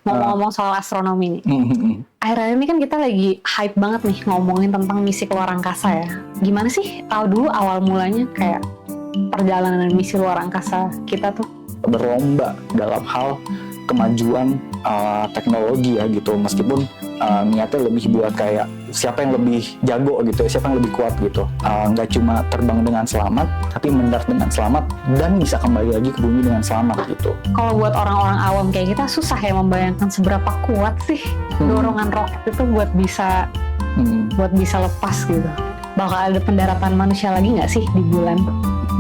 Ngomong-ngomong soal astronomi nih, akhir-akhir ini kan kita lagi hype banget nih ngomongin tentang misi keluar angkasa ya. Gimana sih tahu dulu awal mulanya kayak perjalanan misi luar angkasa kita tuh? Berlomba dalam hal kemajuan teknologi ya gitu, meskipun niatnya lebih buat kayak siapa yang lebih jago gitu, siapa yang lebih kuat gitu, nggak cuma terbang dengan selamat, tapi mendarat dengan selamat dan bisa kembali lagi ke bumi dengan selamat gitu. Kalau buat orang-orang awam kayak kita susah ya membayangkan seberapa kuat sih dorongan roket itu buat bisa lepas gitu. Bakal ada pendaratan manusia lagi nggak sih di bulan?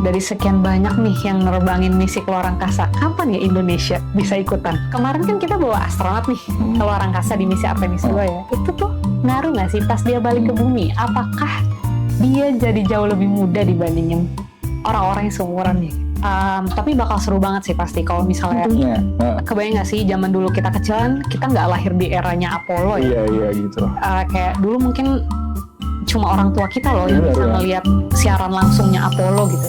Dari sekian banyak nih yang nerbangin misi keluar angkasa, kapan ya Indonesia bisa ikutan? Kemarin kan kita bawa astronot nih keluar angkasa di misi Artemis 2 ya. Itu tuh ngaruh nggak sih pas dia balik ke bumi? Apakah dia jadi jauh lebih muda dibandingin orang-orang yang seumuran nih? Tapi bakal seru banget sih pasti kalau misalnya kebayang nggak sih zaman dulu kita kecilan, kita nggak lahir di eranya Apollo ya? Iya gitu. Kayak dulu mungkin cuma orang tua kita loh yang bisa ngelihat siaran langsungnya Apollo gitu.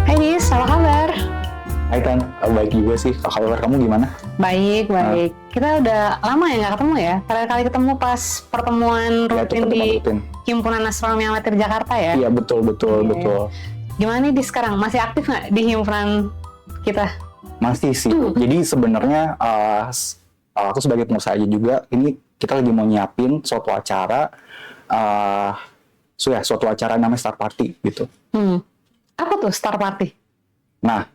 Hai Nis, apa kabar? Hai Tan, baik juga sih. Kabar kamu gimana? Baik. Kita udah lama ya nggak ketemu ya. Terakhir kali ketemu pas pertemuan rutin di Himpunan Astronomi Amatir Jakarta ya. Iya betul. Gimana nih di sekarang? Masih aktif nggak di himpunan kita? Masih sih. Jadi sebenarnya aku sebagai pengusaha aja juga, ini kita lagi mau nyiapin suatu acara, suatu acara namanya Star Party gitu. Apa tuh Star Party? Nah,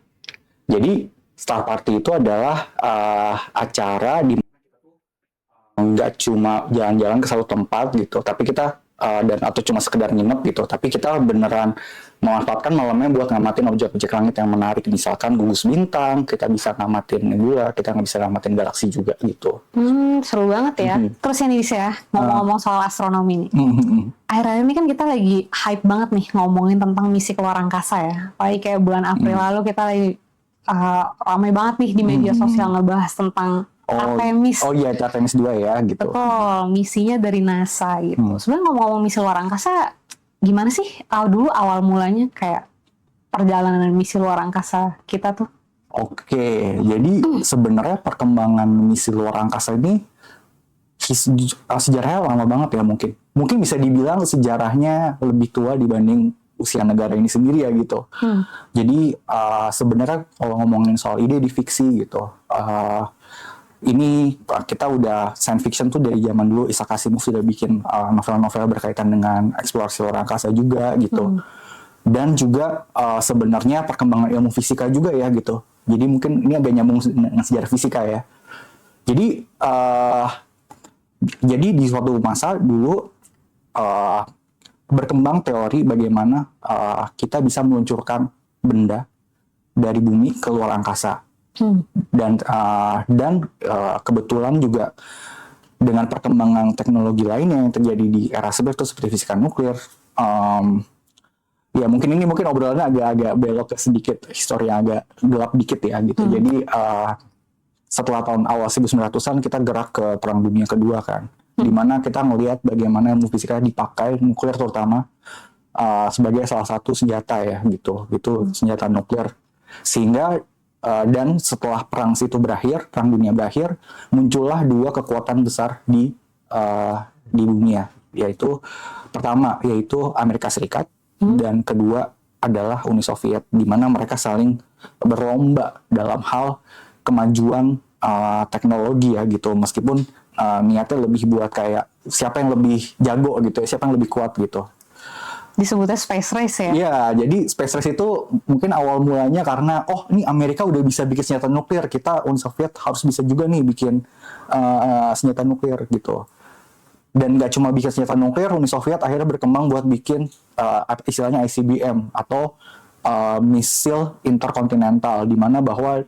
jadi Star Party itu adalah acara di mana kita tuh nggak cuma jalan-jalan ke satu tempat gitu, tapi kita atau cuma sekedar nginep gitu, tapi kita beneran memanfaatkan malamnya buat ngamatin objek-objek langit yang menarik, misalkan gugus bintang, kita bisa ngamatin nebula, kita nggak bisa ngamatin galaksi juga gitu. Seru banget ya. Terus ini bisa ngomong-ngomong soal astronomi nih. Akhir-akhir ini kan kita lagi hype banget nih ngomongin tentang misi keluar angkasa ya. Apalagi kayak bulan April lalu kita lagi ramai banget nih di media sosial ngebahas tentang Artemis. Oh iya, Artemis 2 ya gitu. Betul, misinya dari NASA gitu. Sebenarnya ngomong-ngomong misi luar angkasa, gimana sih tahu dulu awal mulanya kayak perjalanan misi luar angkasa kita tuh? Oke, jadi sebenarnya perkembangan misi luar angkasa ini sejarahnya lama banget ya mungkin. Mungkin bisa dibilang sejarahnya lebih tua dibanding usia negara ini sendiri ya gitu. Jadi sebenarnya kalau ngomongin soal ide di fiksi gitu, ini kita udah science fiction tuh dari zaman dulu. Isaac Asimov sudah bikin novel-novel berkaitan dengan eksplorasi luar angkasa juga gitu. Dan juga sebenarnya perkembangan ilmu fisika juga ya gitu. Jadi mungkin ini agak nyambung dengan sejarah fisika ya. Jadi di suatu masa dulu berkembang teori bagaimana kita bisa meluncurkan benda dari bumi ke luar angkasa. Dan kebetulan juga dengan perkembangan teknologi lainnya yang terjadi di era seperti fisika nuklir, ya mungkin obrolannya agak belok ke sedikit, historinya agak gelap dikit ya gitu. Jadi setelah tahun awal 1900-an kita gerak ke Perang Dunia Kedua kan, di mana kita melihat bagaimana ilmu fisika dipakai, nuklir terutama, sebagai salah satu senjata ya gitu, senjata nuklir. Sehingga dan setelah perang dunia berakhir, muncullah dua kekuatan besar di dunia, yaitu pertama yaitu Amerika Serikat dan kedua adalah Uni Soviet, di mana mereka saling berlomba dalam hal kemajuan teknologi ya gitu, meskipun niatnya lebih buat kayak siapa yang lebih jago gitu, siapa yang lebih kuat gitu. Disebutnya space race ya? Iya, jadi space race itu mungkin awal mulanya karena ini Amerika udah bisa bikin senjata nuklir, kita Uni Soviet harus bisa juga nih bikin senjata nuklir gitu. Dan nggak cuma bikin senjata nuklir, Uni Soviet akhirnya berkembang buat bikin istilahnya ICBM atau misil interkontinental, di mana bahwa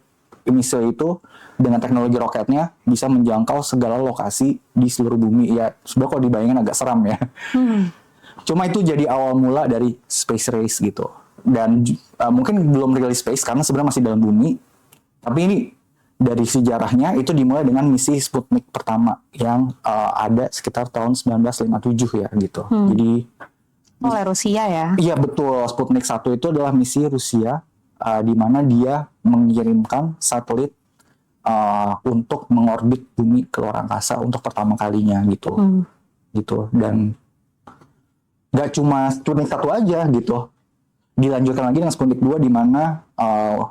misil itu dengan teknologi roketnya bisa menjangkau segala lokasi di seluruh bumi. Ya, sebenarnya kalau dibayangin agak seram ya. Cuma itu jadi awal mula dari space race gitu. Dan mungkin belum really space karena sebenarnya masih dalam bumi. Tapi ini dari sejarahnya itu dimulai dengan misi Sputnik pertama yang ada sekitar tahun 1957 ya gitu. Jadi oleh Rusia ya? Iya betul, Sputnik 1 itu adalah misi Rusia di mana dia mengirimkan satelit untuk mengorbit bumi ke luar angkasa untuk pertama kalinya gitu. Gitu. Dan nggak cuma Sputnik 1 aja gitu. Dilanjutkan lagi dengan Sputnik 2 di mana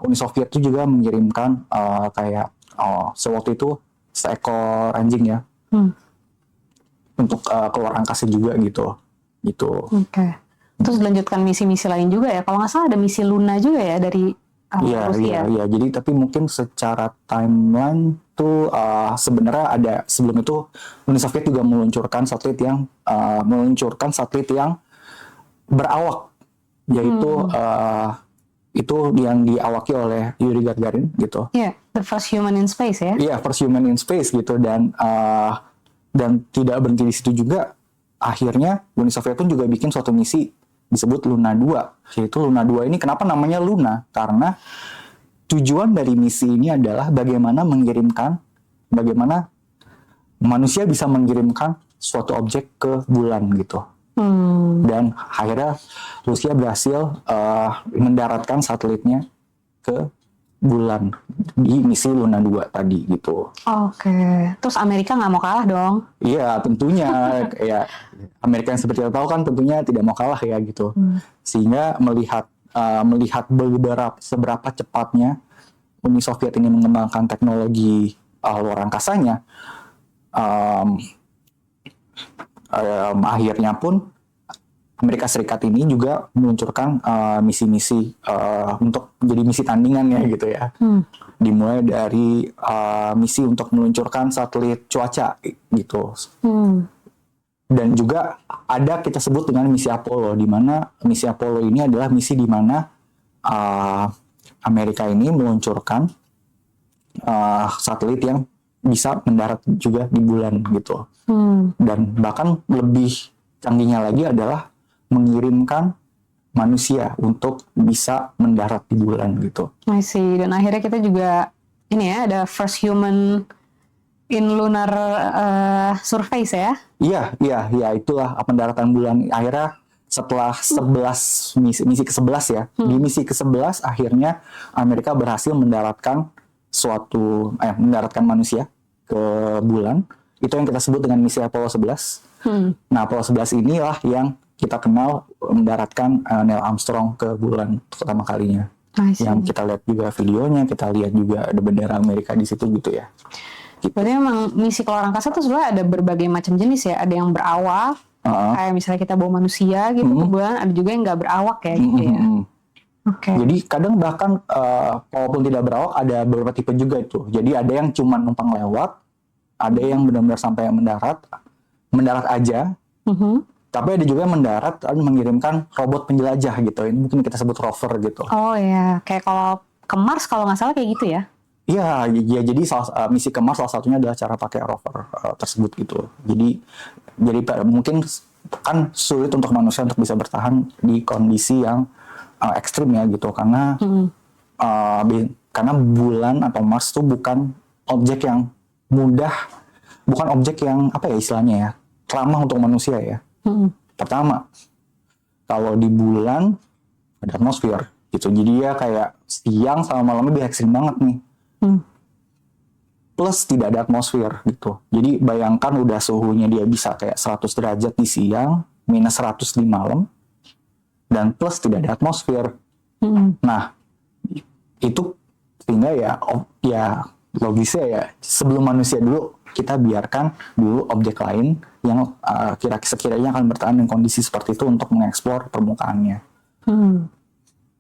Uni Soviet itu juga mengirimkan kayak sewaktu itu seekor anjing ya untuk keluar angkasa juga gitu. Oke. Terus dilanjutkan misi-misi lain juga ya. Kalau nggak salah ada misi Luna juga ya dari Rusia. Iya. Jadi tapi mungkin secara timeline tuh sebenarnya ada sebelum itu Uni Soviet juga meluncurkan satelit yang berawak, yaitu itu yang diawaki oleh Yuri Gagarin gitu. Iya, the first human in space ya. Iya, first human in space gitu dan tidak berhenti di situ juga. Akhirnya Uni Soviet pun juga bikin suatu misi disebut Luna 2. Yaitu Luna 2 ini kenapa namanya Luna? Karena tujuan dari misi ini adalah bagaimana manusia bisa mengirimkan suatu objek ke bulan gitu. Dan akhirnya Rusia berhasil mendaratkan satelitnya ke bulan di misi Luna 2 tadi gitu. Oke. Terus Amerika nggak mau kalah dong? Iya tentunya ya Amerika yang seperti kita tahu kan tentunya tidak mau kalah ya gitu. Sehingga melihat seberapa cepatnya Uni Soviet ini mengembangkan teknologi luar angkasanya, akhirnya pun Amerika Serikat ini juga meluncurkan misi-misi untuk menjadi misi tandingannya gitu ya. Dimulai dari misi untuk meluncurkan satelit cuaca gitu. Dan juga ada kita sebut dengan misi Apollo, di mana misi Apollo ini adalah misi di mana Amerika ini meluncurkan satelit yang bisa mendarat juga di bulan gitu. Dan bahkan lebih canggihnya lagi adalah mengirimkan manusia untuk bisa mendarat di bulan gitu. I see. Dan akhirnya kita juga ini ya ada first human in lunar surface ya? Iya, itulah pendaratan bulan. Akhirnya setelah 11 misi ke-11 ya, di misi ke-11 akhirnya Amerika berhasil mendaratkan manusia ke bulan. Itu yang kita sebut dengan misi Apollo 11. Nah, Apollo 11 inilah yang kita kenal mendaratkan Neil Armstrong ke bulan pertama kalinya. Yang kita lihat juga videonya, kita lihat juga ada bendera Amerika di situ gitu ya. Berarti memang misi ke luar angkasa tuh sebenarnya ada berbagai macam jenis ya. Ada yang berawak, kayak misalnya kita bawa manusia gitu ke bulan. Ada juga yang nggak berawak ya gitu ya. Jadi kadang bahkan walaupun tidak berawak ada beberapa tipe juga itu. Jadi ada yang cuma numpang lewat, ada yang benar-benar sampai mendarat aja. Tapi ada juga yang mendarat dan mengirimkan robot penjelajah gitu. Ini mungkin kita sebut rover gitu. Oh ya, kayak kalau ke Mars kalau nggak salah kayak gitu ya? Iya, jadi misi ke Mars salah satunya adalah cara pakai rover tersebut gitu. Jadi mungkin kan sulit untuk manusia untuk bisa bertahan di kondisi yang ekstrim ya gitu. Karena bulan atau Mars itu bukan objek yang mudah, bukan objek yang apa ya istilahnya ya, ramah untuk manusia ya. Pertama, kalau di bulan ada atmosfer gitu, jadi ya kayak siang sama malamnya lebih ekstrim banget nih. Plus tidak ada atmosfer gitu, jadi bayangkan udah suhunya dia bisa kayak 100 derajat di siang, minus 100 di malam, dan plus tidak ada atmosfer. Nah, itu sehingga ya logisnya ya sebelum manusia dulu kita biarkan dulu objek lain yang sekiranya akan bertahan dengan kondisi seperti itu untuk mengeksplor permukaannya.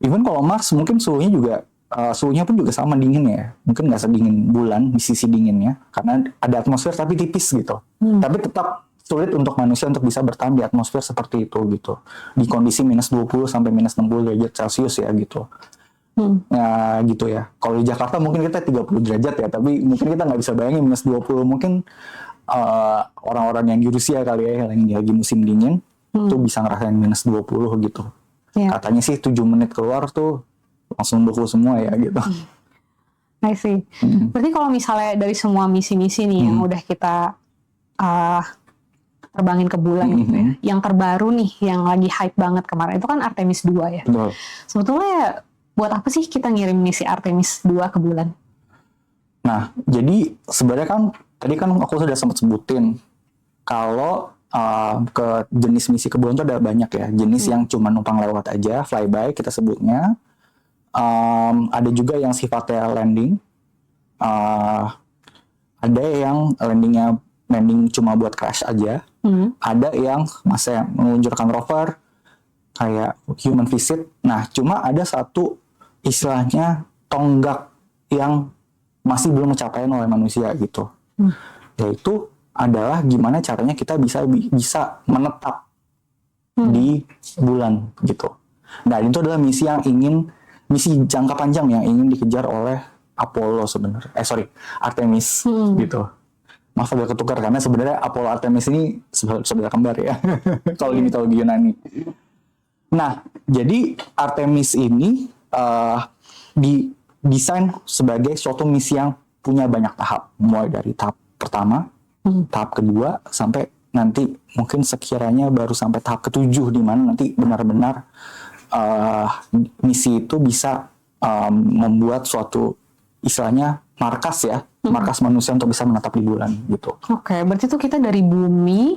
Even kalau Mars mungkin suhunya pun juga sama dingin ya, mungkin nggak sedingin bulan di sisi dinginnya karena ada atmosfer tapi tipis gitu. Tapi tetap sulit untuk manusia untuk bisa bertahan di atmosfer seperti itu gitu, di kondisi minus 20 sampai minus 60 derajat Celcius ya gitu. Nah gitu ya. Kalau di Jakarta mungkin kita 30 derajat ya, tapi mungkin kita nggak bisa bayangin minus 20. Mungkin orang-orang yang di Rusia kali ya, yang lagi musim dingin tuh bisa ngerasain minus 20 gitu. Katanya sih 7 menit keluar tuh langsung beku semua ya gitu. I see. Berarti kalau misalnya dari semua misi-misi nih yang udah kita terbangin ke bulan gitu ya, yang terbaru nih, yang lagi hype banget kemarin itu kan Artemis 2 ya. Betul. Sebetulnya buat apa sih kita ngirim misi Artemis 2 ke bulan? Nah, jadi sebenarnya kan tadi kan aku sudah sempat sebutin kalau ke jenis misi ke bulan itu ada banyak ya. Jenis yang cuma numpang lewat aja, flyby kita sebutnya. Ada juga yang sifatnya landing. Ada yang landing cuma buat crash aja. Ada yang masa meluncurkan rover kayak human visit. Nah, cuma ada satu istilahnya tonggak yang masih belum mencapai oleh manusia gitu. Yaitu adalah gimana caranya kita bisa menetap di bulan gitu. Nah, itu adalah misi jangka panjang yang ingin dikejar oleh Apollo sebenarnya. Artemis gitu. Maaf agak ketukar karena sebenarnya Apollo Artemis ini saudara kembar ya. Kalau di mitologi Yunani. Nah, jadi Artemis ini didesain sebagai suatu misi yang punya banyak tahap. Mulai dari tahap pertama, tahap kedua, sampai nanti mungkin sekiranya baru sampai tahap ketujuh, di mana nanti benar-benar misi itu bisa membuat suatu istilahnya markas ya, markas manusia untuk bisa menetap di bulan gitu. Oke, berarti itu kita dari bumi,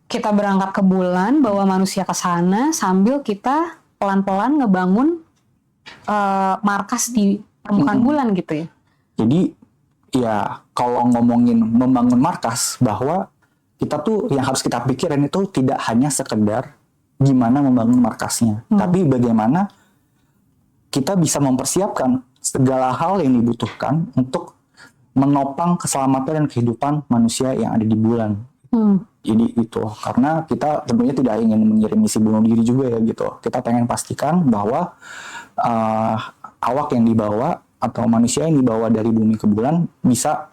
kita berangkat ke bulan, bawa manusia ke sana, sambil kita pelan-pelan ngebangun markas di permukaan bulan gitu ya. Jadi ya kalau ngomongin membangun markas, bahwa kita tuh yang harus kita pikirin itu tidak hanya sekedar gimana membangun markasnya, tapi bagaimana kita bisa mempersiapkan segala hal yang dibutuhkan untuk menopang keselamatan dan kehidupan manusia yang ada di bulan. Jadi itu, karena kita tentunya tidak ingin mengirim misi bunuh diri juga ya gitu. Kita pengen pastikan bahwa awak yang dibawa atau manusia yang dibawa dari bumi ke bulan bisa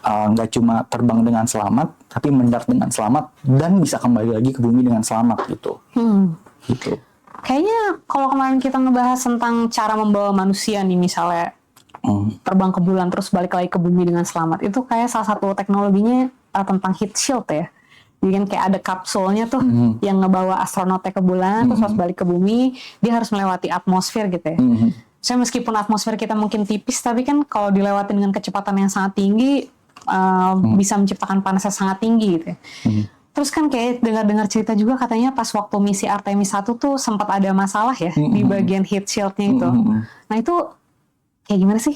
nggak cuma terbang dengan selamat, tapi mendarat dengan selamat dan bisa kembali lagi ke bumi dengan selamat gitu. Gitu. Kayaknya kalau kemarin kita ngebahas tentang cara membawa manusia nih, misalnya terbang ke bulan terus balik lagi ke bumi dengan selamat, itu kayak salah satu teknologinya tentang heat shield ya. Jadi kan kayak ada kapsulnya tuh yang ngebawa astronotnya ke bulan, terus pas balik ke bumi dia harus melewati atmosfer gitu ya. Saya meskipun atmosfer kita mungkin tipis, tapi kan kalau dilewatin dengan kecepatan yang sangat tinggi bisa menciptakan panas yang sangat tinggi gitu ya. Terus kan kayak dengar-dengar cerita juga katanya pas waktu misi Artemis 1 tuh sempat ada masalah ya di bagian heat shield-nya itu. Nah itu kayak gimana sih?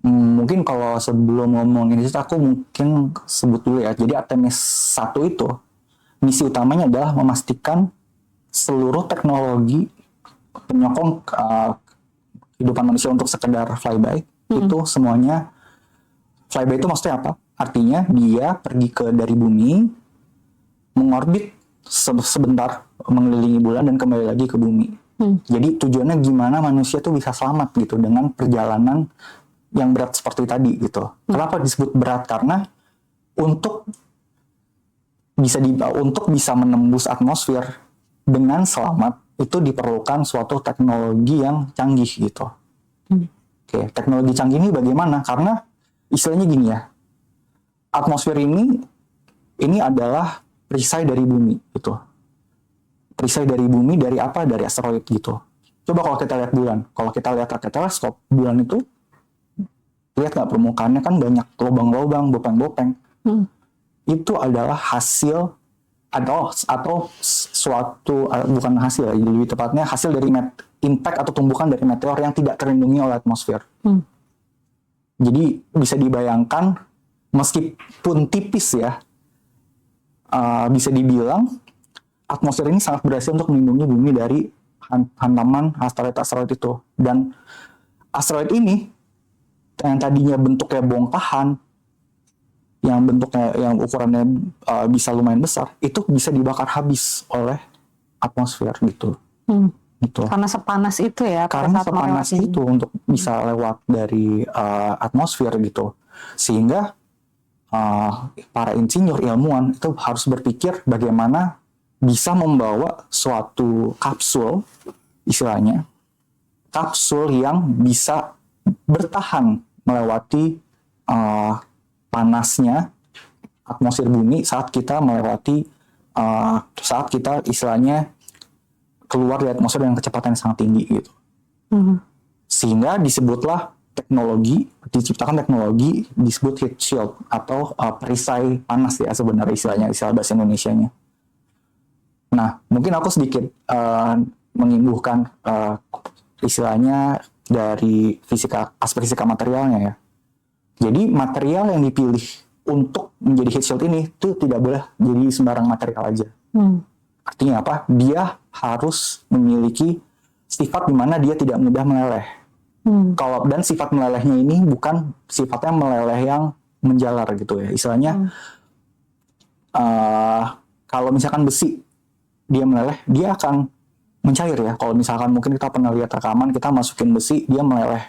Mungkin kalau sebelum ngomongin itu aku mungkin sebut dulu ya. Jadi Artemis 1 itu misi utamanya adalah memastikan seluruh teknologi penyokong kehidupan manusia untuk sekedar flyby itu semuanya. Flyby itu maksudnya apa? Artinya dia pergi dari bumi, mengorbit sebentar, mengelilingi bulan dan kembali lagi ke bumi. Jadi tujuannya gimana manusia tuh bisa selamat gitu dengan perjalanan yang berat seperti tadi gitu. Kenapa disebut berat? Karena untuk bisa menembus atmosfer dengan selamat itu diperlukan suatu teknologi yang canggih gitu. Oke, teknologi canggih ini bagaimana? Karena istilahnya gini ya, atmosfer ini adalah perisai dari bumi gitu. Perisai dari bumi dari apa? Dari asteroid gitu. Coba kalau kita lihat bulan, kalau kita lihat pakai teleskop, bulan itu lihat nggak, permukaannya kan banyak lubang-lubang, bopeng-bopeng. Itu adalah hasil atau suatu bukan hasil, lebih tepatnya hasil dari impact atau tumbukan dari meteor yang tidak terlindungi oleh atmosfer. Jadi bisa dibayangkan meskipun tipis ya, bisa dibilang atmosfer ini sangat berhasil untuk melindungi bumi dari hantaman asteroid itu. Dan asteroid ini yang tadinya bentuknya bongkahan, yang ukurannya bisa lumayan besar, itu bisa dibakar habis oleh atmosfer gitu. Gitu. Karena sepanas itu ya. Karena sepanas itu untuk bisa lewat dari atmosfer gitu. Sehingga para insinyur ilmuwan itu harus berpikir bagaimana bisa membawa suatu kapsul, istilahnya kapsul yang bisa bertahan melewati panasnya atmosfer bumi saat kita melewati saat kita istilahnya keluar dari atmosfer dengan kecepatan yang sangat tinggi gitu. Sehingga diciptakan teknologi disebut heat shield atau perisai panas ya sebenarnya istilah bahasa Indonesianya. Nah, mungkin aku sedikit mengimbuhkan istilahnya dari aspek fisika materialnya ya. Jadi material yang dipilih untuk menjadi heat shield ini tuh tidak boleh jadi sembarang material aja. Artinya apa? Dia harus memiliki sifat di mana dia tidak mudah meleleh. Dan sifat melelehnya ini bukan sifatnya meleleh yang menjalar gitu ya. Istilahnya kalau misalkan besi dia meleleh, dia akan mencair ya. Kalau misalkan mungkin kita pernah lihat rekaman, kita masukin besi, dia meleleh.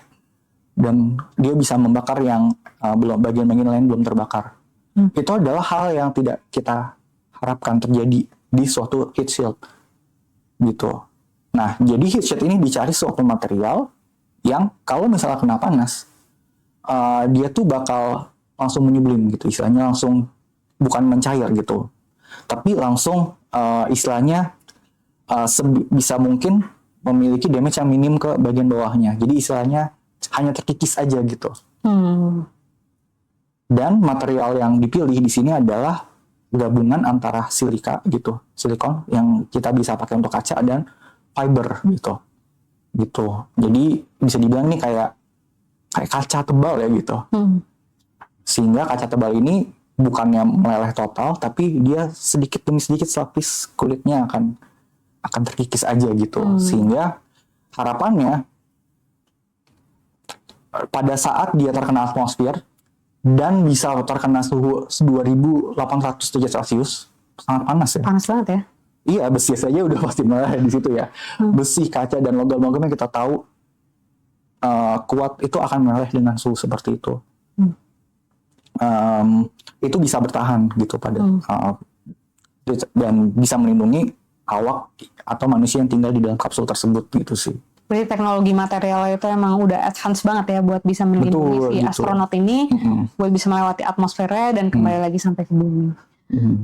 Dan dia bisa membakar yang bagian-bagian lain belum terbakar. Itu adalah hal yang tidak kita harapkan terjadi di suatu heat shield gitu. Nah, jadi heat shield ini dicari suatu material yang kalau misalnya kena panas, dia tuh bakal langsung menyublim gitu, istilahnya langsung bukan mencair gitu, tapi langsung istilahnya bisa mungkin memiliki damage yang minim ke bagian bawahnya. Jadi istilahnya hanya terkikis aja gitu. Dan material yang dipilih di sini adalah gabungan antara silikon yang kita bisa pakai untuk kaca dan fiber gitu. Jadi bisa dibilang ini kayak kaca tebal ya gitu. Sehingga kaca tebal ini bukannya meleleh total, tapi dia sedikit demi sedikit lapis kulitnya akan terkikis aja gitu. Sehingga harapannya pada saat dia terkena atmosfer dan bisa terkena suhu 2800 derajat Celcius, sangat panas ya. Panas banget ya. Iya, besi saja udah pasti meleleh di situ ya. Besi, kaca, dan logam-logam yang kita tahu kuat itu akan meleleh dengan suhu seperti itu. Itu bisa bertahan gitu dan bisa melindungi awak atau manusia yang tinggal di dalam kapsul tersebut gitu sih. Berarti teknologi material itu emang udah advance banget ya buat bisa melindungi si astronot ini buat bisa melewati atmosfernya dan kembali lagi sampai ke bumi.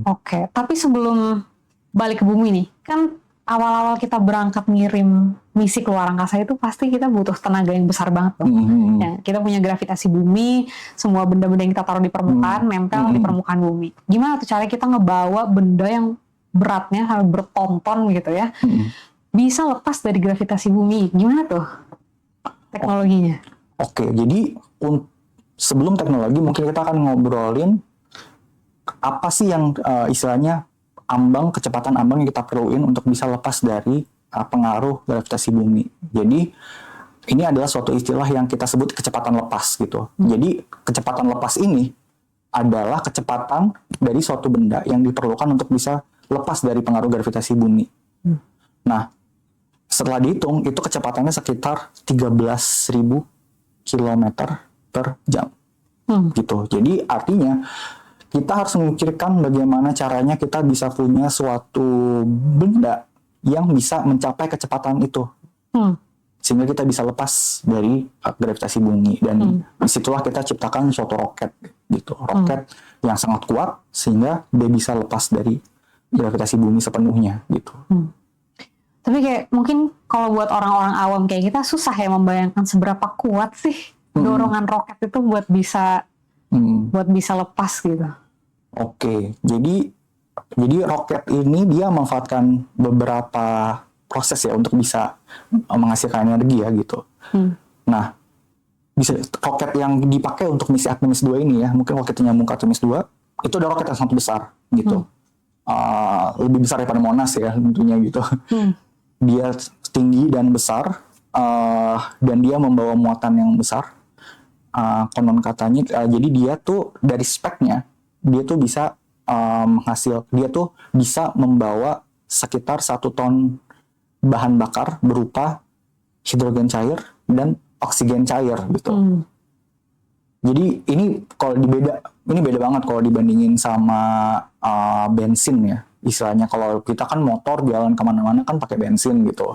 Oke, tapi sebelum balik ke bumi nih, kan awal-awal kita berangkat ngirim misi ke luar angkasa itu pasti kita butuh tenaga yang besar banget dong. Ya, kita punya gravitasi bumi, semua benda-benda yang kita taruh di permukaan nempel di permukaan bumi. Gimana tuh caranya kita ngebawa benda yang beratnya sampai bertonton gitu ya, bisa lepas dari gravitasi bumi? Gimana tuh teknologinya? Oke, jadi sebelum teknologi mungkin kita akan ngobrolin apa sih yang istilahnya kecepatan ambang yang kita perluin untuk bisa lepas dari pengaruh gravitasi bumi. Jadi ini adalah suatu istilah yang kita sebut kecepatan lepas gitu. Jadi kecepatan lepas ini adalah kecepatan dari suatu benda yang diperlukan untuk bisa lepas dari pengaruh gravitasi bumi. Nah, setelah dihitung itu kecepatannya sekitar 13.000 km per jam. Gitu. Jadi artinya kita harus memikirkan bagaimana caranya kita bisa punya suatu benda yang bisa mencapai kecepatan itu. Sehingga kita bisa lepas dari gravitasi bumi. Dan disitulah kita ciptakan suatu roket gitu. Roket yang sangat kuat sehingga dia bisa lepas dari gravitasi bumi sepenuhnya gitu. Tapi kayak mungkin kalau buat orang-orang awam kayak kita susah ya membayangkan seberapa kuat sih dorongan roket itu buat bisa lepas gitu. Oke, jadi roket ini dia memanfaatkan beberapa proses ya untuk bisa menghasilkan energi ya gitu. Nah, roket yang dipakai untuk misi Artemis 2 ini ya, mungkin roket nyambung ke Artemis 2, itu ada roket yang sangat besar gitu. Lebih besar daripada Monas ya tentunya gitu. Dia tinggi dan besar, dan dia membawa muatan yang besar. Konon katanya, jadi dia tuh dari speknya dia tuh bisa dia tuh bisa membawa sekitar 1 ton bahan bakar berupa hidrogen cair dan oksigen cair gitu. Jadi ini beda banget kalau dibandingin sama bensin ya. Istilahnya kalau kita kan motor jalan kemana-mana kan pakai bensin gitu.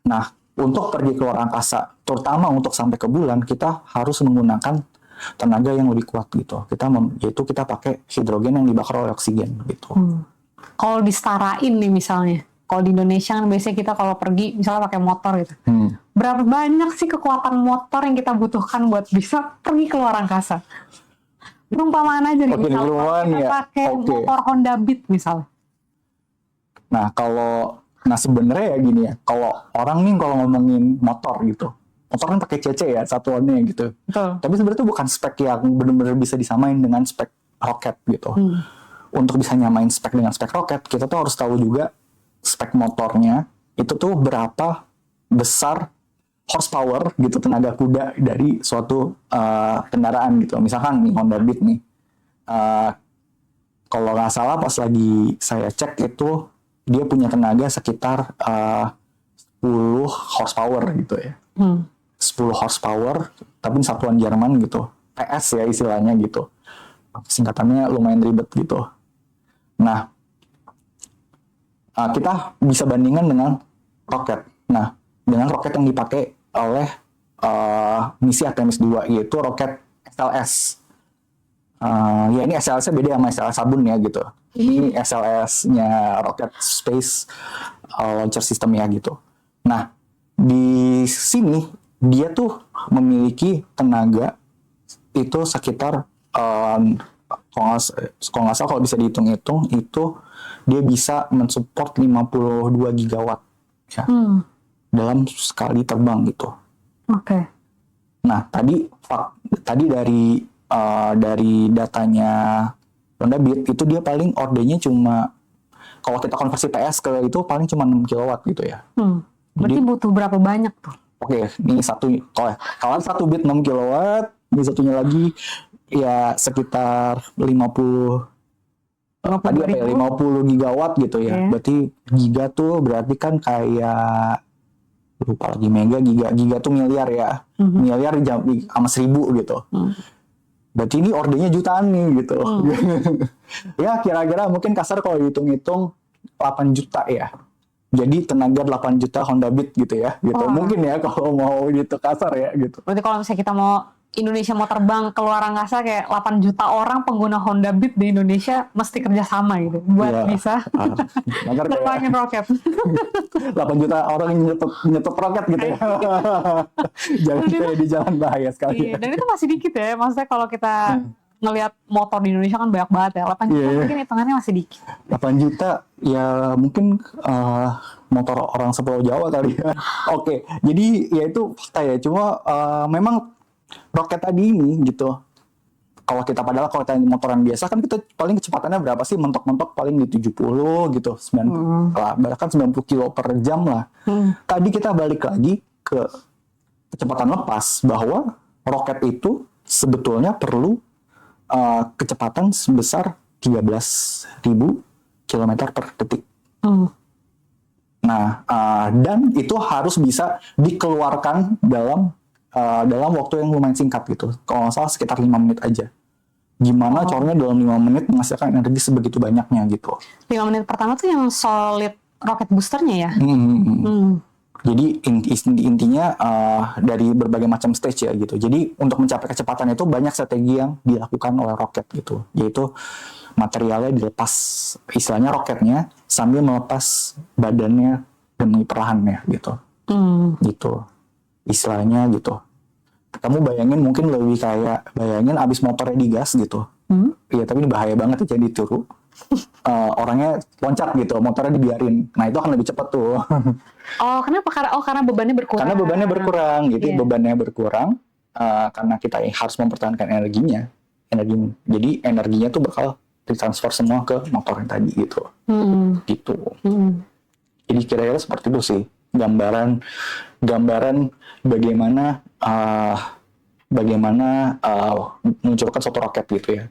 Nah, untuk pergi ke luar angkasa, terutama untuk sampai ke bulan, kita harus menggunakan tenaga yang lebih kuat gitu. Yaitu kita pakai hidrogen yang dibakar oleh oksigen gitu. Kalau disetarain nih misalnya, kalau di Indonesia kan biasanya kita kalau pergi misalnya pakai motor gitu. Berapa banyak sih kekuatan motor yang kita butuhkan buat bisa pergi ke luar angkasa? Perumpamaan aja nih, misalnya kita pakai motor Honda Beat misalnya. Nah sebenarnya ya gini ya, kalau orang nih kalau ngomongin motor gitu, motor kan pakai cc ya satuannya gitu. Betul. Tapi sebenarnya itu bukan spek yang benar-benar bisa disamain dengan spek roket gitu. Untuk bisa nyamain spek dengan spek roket, kita tuh harus tahu juga spek motornya itu tuh berapa besar horsepower gitu, tenaga kuda dari suatu kendaraan gitu. Misalkan nih Honda Beat nih, kalau nggak salah pas lagi saya cek itu dia punya tenaga sekitar 10 horsepower gitu ya. 10 horsepower, tapi satuan Jerman gitu. PS ya istilahnya gitu. Singkatannya lumayan ribet gitu. Nah, kita bisa bandingkan dengan roket. Nah, dengan roket yang dipakai oleh misi Artemis 2, yaitu roket SLS. Ya ini SLS-nya beda sama SLS sabun ya gitu. Ini SLS-nya Rocket Space Launcher System ya gitu. Nah, di sini dia tuh memiliki tenaga itu sekitar kalau nggak salah kalau bisa dihitung-hitung itu dia bisa mensupport 52 gigawatt ya dalam sekali terbang gitu. Oke. Nah, tadi dari datanya Honda Beat itu dia paling ordenya cuma kalau kita konversi PS ke itu paling cuma 6 kilowatt gitu ya. Berarti butuh berapa banyak tuh? Oke, ini kalau satu Beat 6 kilowatt, ini satunya lagi ya sekitar 50 gigawatt gitu ya. Berarti giga tuh berarti kan kayak lupa lagi mega, giga tuh miliar ya. Miliar sama 1000 gitu. Berarti ini ordernya jutaan nih gitu. Ya kira-kira mungkin kasar kalau dihitung-hitung 8 juta ya. Jadi tenaga 8 juta Honda Beat gitu ya. Gitu. Mungkin ya kalau mau gitu kasar ya gitu. Berarti kalau misalnya kita mau Indonesia mau terbang ke luar angkasa kayak 8 juta orang pengguna Honda Beat di Indonesia mesti kerjasama gitu buat bisa terbangin roket. 8 juta orang yang nyetok roket gitu ya. Jangan kayak di jalan bahaya sekali. Iya, dan itu masih dikit ya. Maksudnya kalau kita ngelihat motor di Indonesia kan banyak banget ya. 8 juta mungkin hitungannya masih dikit. 8 juta ya mungkin motor orang sepulau Jawa kali ya. Oke, jadi ya itu fakta ya. Cuma memang roket tadi ini gitu. Kalau kita motoran biasa kan kita paling kecepatannya berapa sih? Mentok-mentok paling di 70 gitu, 90 lah, bahkan 90 kilo per jam lah. Tadi kita balik lagi ke kecepatan lepas bahwa roket itu sebetulnya perlu kecepatan sebesar 13.000 km per detik. Nah, dan itu harus bisa dikeluarkan dalam waktu yang lumayan singkat gitu. Kalau nggak salah sekitar 5 menit aja. Gimana caranya dalam 5 menit menghasilkan energi sebegitu banyaknya gitu. 5 menit pertama tuh yang solid rocket boosternya ya? Jadi intinya dari berbagai macam stage ya gitu. Jadi untuk mencapai kecepatan itu banyak strategi yang dilakukan oleh roket gitu. Yaitu materialnya dilepas, istilahnya roketnya sambil melepas badannya demi perlahannya gitu. Gitu. Istilahnya gitu. Kamu bayangin mungkin lebih kayak abis motornya digas gitu. Iya, tapi ini bahaya banget ya jadi ditiru. Orangnya loncat gitu, motornya dibiarin. Nah, itu akan lebih cepat tuh. Kenapa? Karena bebannya berkurang. Karena bebannya berkurang gitu. Bebannya berkurang karena kita harus mempertahankan energinya. Jadi energinya tuh bakal ditransfer semua ke motor yang tadi gitu. Gitu. Jadi kira-kira seperti itu sih. Gambaran bagaimana meluncurkan suatu roket gitu ya.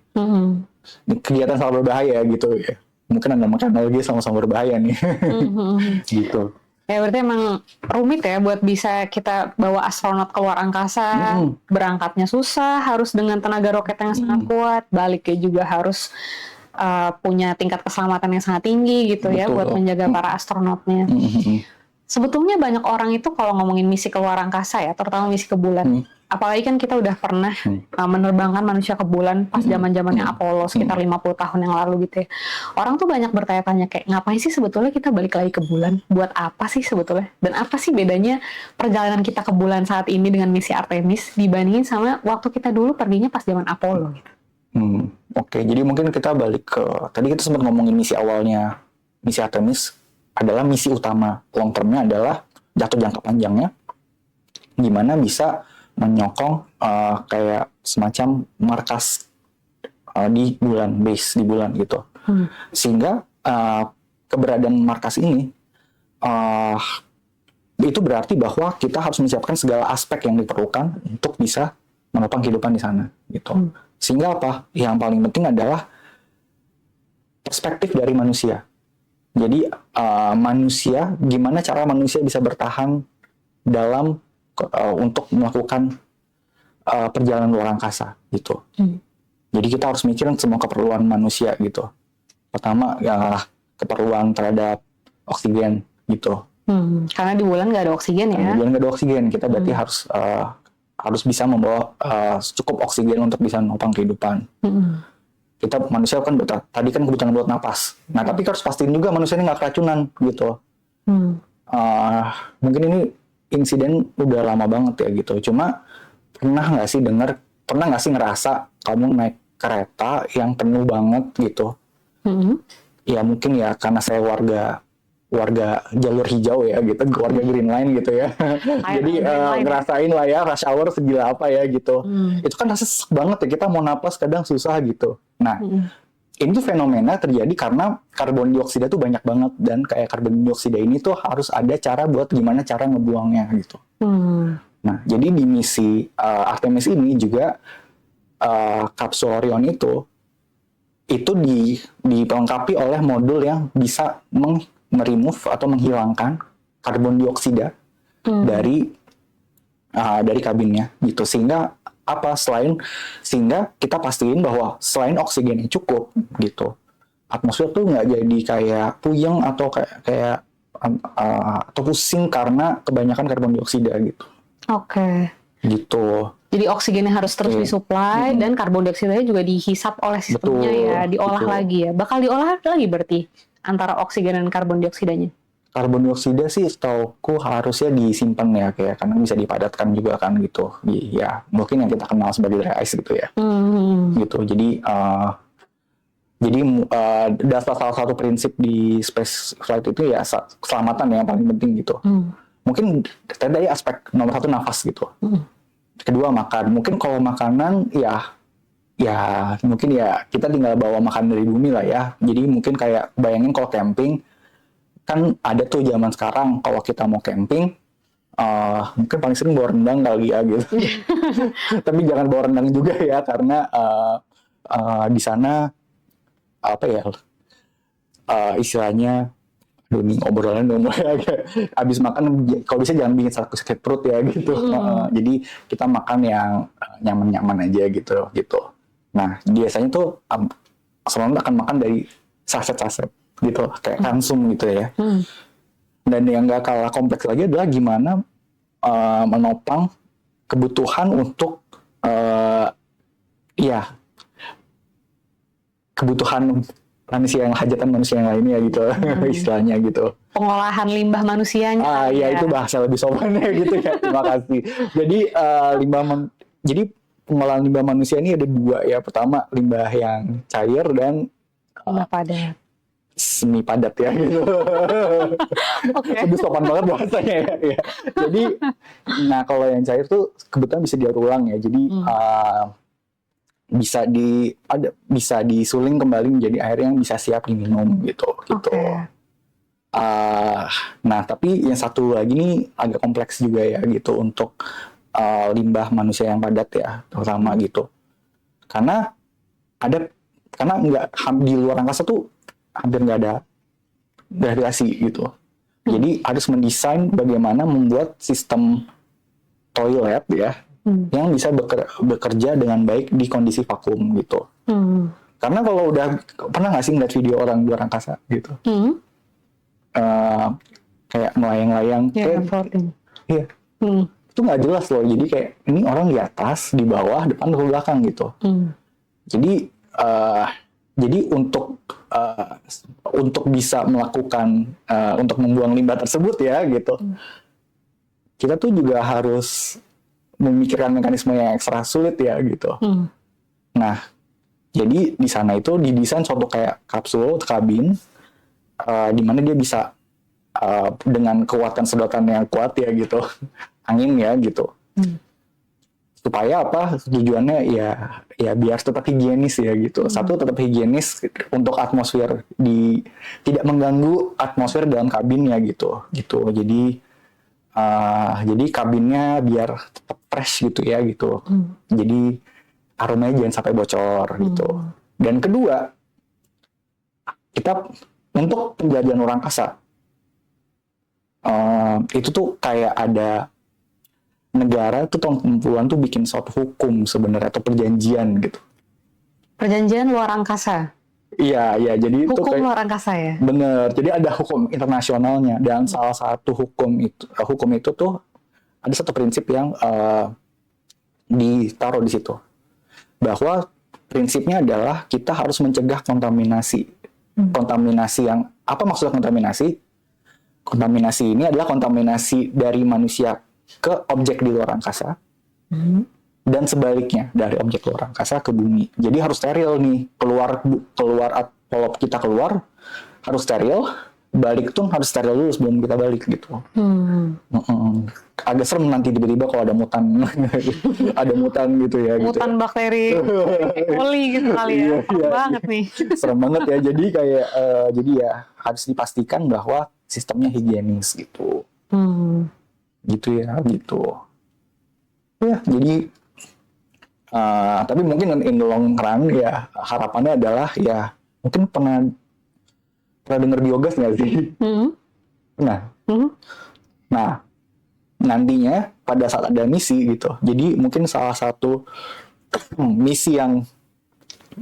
Kegiatan sangat berbahaya gitu ya. Mungkin Anda makan analogi sama-sama berbahaya nih. Gitu. Ya berarti emang rumit ya buat bisa kita bawa astronot keluar angkasa. Berangkatnya susah, harus dengan tenaga roket yang sangat kuat. Baliknya juga harus punya tingkat keselamatan yang sangat tinggi gitu. Betul. Ya buat menjaga para astronotnya. Sebetulnya banyak orang itu kalau ngomongin misi ke luar angkasa ya, terutama misi ke bulan. Apalagi kan kita udah pernah menerbangkan manusia ke bulan pas zaman-zamannya Apollo sekitar 50 tahun yang lalu gitu ya. Orang tuh banyak bertanya-tanya kayak ngapain sih sebetulnya kita balik lagi ke bulan? Buat apa sih sebetulnya? Dan apa sih bedanya perjalanan kita ke bulan saat ini dengan misi Artemis dibandingin sama waktu kita dulu perginya pas zaman Apollo gitu. Oke, jadi mungkin kita balik ke tadi kita sempat ngomongin misi awalnya, misi Artemis adalah misi utama, long termnya adalah jangka panjangnya, gimana bisa menyokong kayak semacam markas di bulan, base di bulan gitu, sehingga keberadaan markas ini itu berarti bahwa kita harus menyiapkan segala aspek yang diperlukan untuk bisa menopang kehidupan di sana gitu. Sehingga apa? Yang paling penting adalah perspektif dari manusia. Jadi manusia, gimana cara manusia bisa bertahan dalam untuk melakukan perjalanan luar angkasa gitu. Jadi kita harus mikirin semua keperluan manusia gitu. Pertama ya keperluan terhadap oksigen gitu. Karena di bulan nggak ada oksigen ya. Di bulan nggak ada oksigen, kita berarti harus bisa membawa cukup oksigen untuk bisa menopang kehidupan. Kita manusia kan tadi kan kebutuhan buat napas. Nah tapi harus pastiin juga manusia ini nggak keracunan gitu. Mungkin ini insiden udah lama banget ya gitu. Cuma pernah nggak sih ngerasa kamu naik kereta yang penuh banget gitu? Ya mungkin ya karena saya warga jalur hijau ya gitu, warga Green Line gitu ya. Jadi ngerasain lah ya rush hour segila apa ya gitu. Itu kan rasa sesek banget ya, kita mau napas kadang susah gitu. Nah, ini tuh fenomena terjadi karena karbon dioksida tuh banyak banget, dan kayak karbon dioksida ini tuh harus ada cara buat gimana cara ngebuangnya gitu. Nah, jadi di misi Artemis ini juga kapsul Orion itu dilengkapi oleh modul yang bisa remove atau menghilangkan karbon dioksida dari kabinnya gitu, sehingga kita pastiin bahwa selain oksigennya cukup gitu, atmosfer tuh nggak jadi kayak puyeng atau kayak atau pusing karena kebanyakan karbon dioksida gitu. Oke. Gitu. Jadi oksigennya harus terus disuplai dan karbon dioksidanya juga dihisap oleh sistemnya. Betul, ya, diolah lagi ya. Bakal diolah lagi berarti antara oksigen dan karbon dioksidanya. Karbon dioksida sih setauku harusnya disimpan ya, kayak karena bisa dipadatkan juga kan gitu. Ya, mungkin yang kita kenal sebagai dry ice gitu ya. Gitu. Jadi salah satu prinsip di space flight itu ya keselamatan yang paling penting gitu. Mungkin tadi aspek nomor 1 nafas gitu. Kedua makan. Mungkin kalau makanan ya mungkin ya kita tinggal bawa makan dari bumi lah ya. Jadi mungkin kayak bayangin kalau camping kan ada tuh zaman sekarang kalau kita mau camping mungkin paling sering bawa rendang kali ya gitu. Tapi jangan bawa rendang juga ya, karena di sana apa ya istilahnya obrolan mulai agak abis makan kalau bisa jangan bikin sakit perut ya gitu. Jadi kita makan yang nyaman-nyaman aja gitu. Nah biasanya tuh sebenarnya akan makan dari saset-saset gitu, kayak konsum gitu ya. Dan yang gak kalah kompleks lagi adalah gimana menopang kebutuhan untuk kebutuhan manusia yang hajatan manusia yang lainnya gitu. Istilahnya gitu. Pengolahan limbah manusianya. Ya itu bahasa lebih sopannya gitu ya. Terima kasih. Jadi jadi pengolahan limbah manusia ini ada 2 ya. Pertama limbah yang cair dan limbah padat. Semi padat ya gitu. Lebih sopan banget bahasanya ya. Jadi nah kalau yang cair tuh kebetulan bisa didaur ulang ya. Jadi bisa disuling kembali menjadi air yang bisa siap diminum gitu. Nah tapi yang satu lagi nih agak kompleks juga ya gitu untuk limbah manusia yang padat ya, terutama gitu. Karena nggak di luar angkasa tuh hampir nggak ada radiasi gitu. Jadi harus mendesain bagaimana membuat sistem toilet ya yang bisa bekerja dengan baik di kondisi vakum gitu. Karena kalau udah pernah nggak sih ngeliat video orang di luar angkasa gitu? kayak melayang-layang. Ya, Kayak, floating. iya. Itu nggak jelas loh. Jadi kayak ini orang di atas, di bawah, depan atau belakang gitu. Jadi untuk bisa melakukan untuk membuang limbah tersebut ya gitu. Kita tuh juga harus memikirkan mekanisme yang ekstra sulit ya gitu. Nah, jadi di sana itu didesain suatu kayak kapsul kabin di mana dia bisa dengan kekuatan sedotan yang kuat ya gitu, angin ya gitu. Supaya apa? Tujuannya ya biar tetap higienis ya gitu. Satu, tetap higienis untuk atmosfer tidak mengganggu atmosfer dalam kabinnya gitu. Jadi kabinnya biar tetap fresh gitu ya gitu. Jadi aromanya jangan sampai bocor gitu. Dan kedua, kita untuk penjajahan orang angkasa itu tuh kayak ada negara tuh tahun 60-an tuh bikin suatu hukum sebenarnya atau perjanjian gitu. Perjanjian luar angkasa. Iya, jadi hukum itu kayak luar angkasa ya. Bener. Jadi ada hukum internasionalnya dan salah satu hukum itu tuh ada satu prinsip yang ditaruh di situ. Bahwa prinsipnya adalah kita harus mencegah kontaminasi. Kontaminasi yang apa maksudnya kontaminasi? Kontaminasi ini adalah kontaminasi dari manusia ke objek di luar angkasa dan sebaliknya dari objek luar angkasa ke bumi. Jadi harus steril nih, keluar kalau kita keluar harus steril, balik tuh harus steril dulu sebelum kita balik gitu. Agak serem nanti tiba-tiba kalau ada mutan ada mutan gitu ya. Mutan gitu. bakteri E. coli gitu kali ya. Serem banget nih. Serem banget ya. Jadi kayak jadi ya harus dipastikan bahwa sistemnya higienis gitu. Gitu ya, gitu. Ya, jadi tapi mungkin in the long run ya harapannya adalah ya mungkin pernah dengar biogas nggak sih? Pernah. Nah, nantinya pada saat ada misi gitu, jadi mungkin salah satu misi yang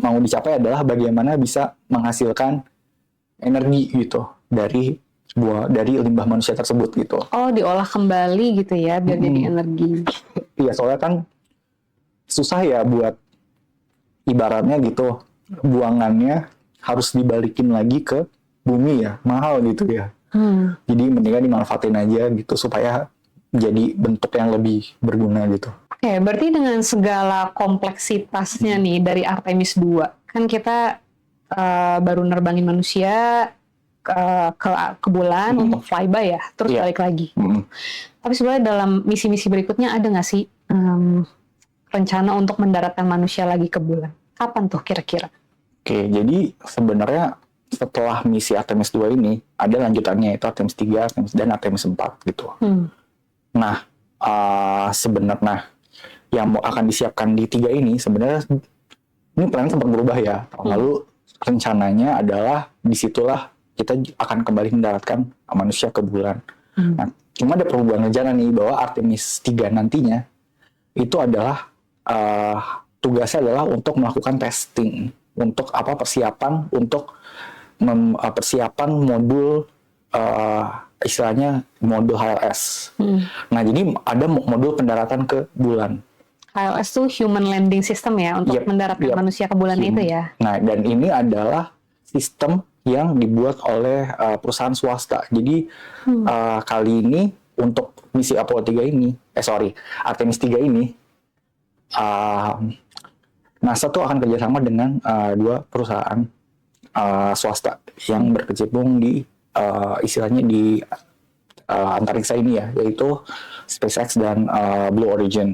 mau dicapai adalah bagaimana bisa menghasilkan energi gitu dari limbah manusia tersebut gitu. Oh, diolah kembali gitu ya biar jadi energi. Iya, soalnya kan susah ya buat ibaratnya gitu buangannya harus dibalikin lagi ke bumi ya, mahal gitu ya. Jadi mendingan dimanfaatin aja gitu supaya jadi bentuk yang lebih berguna gitu. Oke, berarti dengan segala kompleksitasnya nih dari Artemis 2, kan kita baru nerbangin manusia ke bulan untuk flyby ya, terus balik lagi. Tapi sebenarnya dalam misi-misi berikutnya ada nggak sih rencana untuk mendaratkan manusia lagi ke bulan? Kapan tuh kira-kira? Oke, jadi sebenarnya setelah misi Artemis 2 ini ada lanjutannya, itu Artemis 3, Artemis dan Artemis 4 gitu. Nah, sebenarnya yang akan disiapkan di 3 ini sebenarnya ini plan sempat berubah ya. Tahun lalu rencananya adalah disitulah kita akan kembali mendaratkan manusia ke bulan. Nah, cuma ada perubahan rencana nih bahwa Artemis 3 nantinya itu adalah tugasnya adalah untuk melakukan testing untuk persiapan untuk persiapan modul istilahnya modul HLS. Nah, jadi ada modul pendaratan ke bulan. HLS itu Human Landing System ya untuk mendaratkan manusia ke bulan itu ya. Nah, dan ini adalah sistem yang dibuat oleh perusahaan swasta. Jadi kali ini untuk misi Apollo 3 ini, Artemis 3 ini, NASA tuh akan kerjasama dengan 2 perusahaan swasta yang berkecimpung di istilahnya di antariksa ini ya, yaitu SpaceX dan Blue Origin.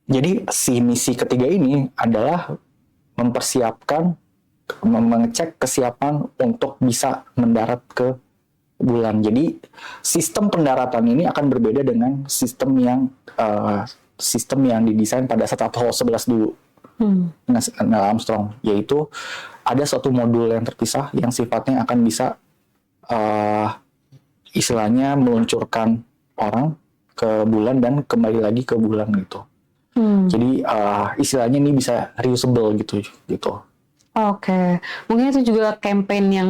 Jadi si misi ketiga ini adalah mengecek kesiapan untuk bisa mendarat ke bulan. Jadi sistem pendaratan ini akan berbeda dengan sistem yang didesain pada saat Apollo 11 dulu. Neil Armstrong, yaitu ada suatu modul yang terpisah yang sifatnya akan bisa istilahnya meluncurkan orang ke bulan dan kembali lagi ke bulan gitu. Jadi istilahnya ini bisa reusable gitu. Oke. Mungkin itu juga campaign yang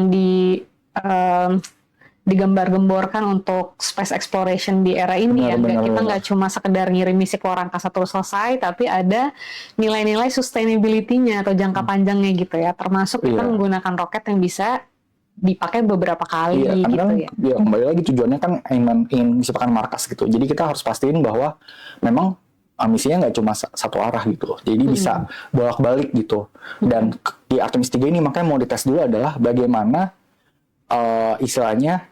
digambar-gemborkan untuk space exploration di era ini Benar. Kita nggak cuma sekedar ngirim misi ke luar angkasa terus selesai, tapi ada nilai-nilai sustainability-nya atau jangka panjangnya gitu ya. Termasuk kita menggunakan roket yang bisa dipakai beberapa kali gitu ya. Ya kembali lagi tujuannya kan ingin menciptakan markas gitu. Jadi kita harus pastiin bahwa memang misinya nggak cuma satu arah gitu. Jadi bisa bolak-balik gitu. Dan di Artemis 3 ini makanya mau dites dulu adalah bagaimana istilahnya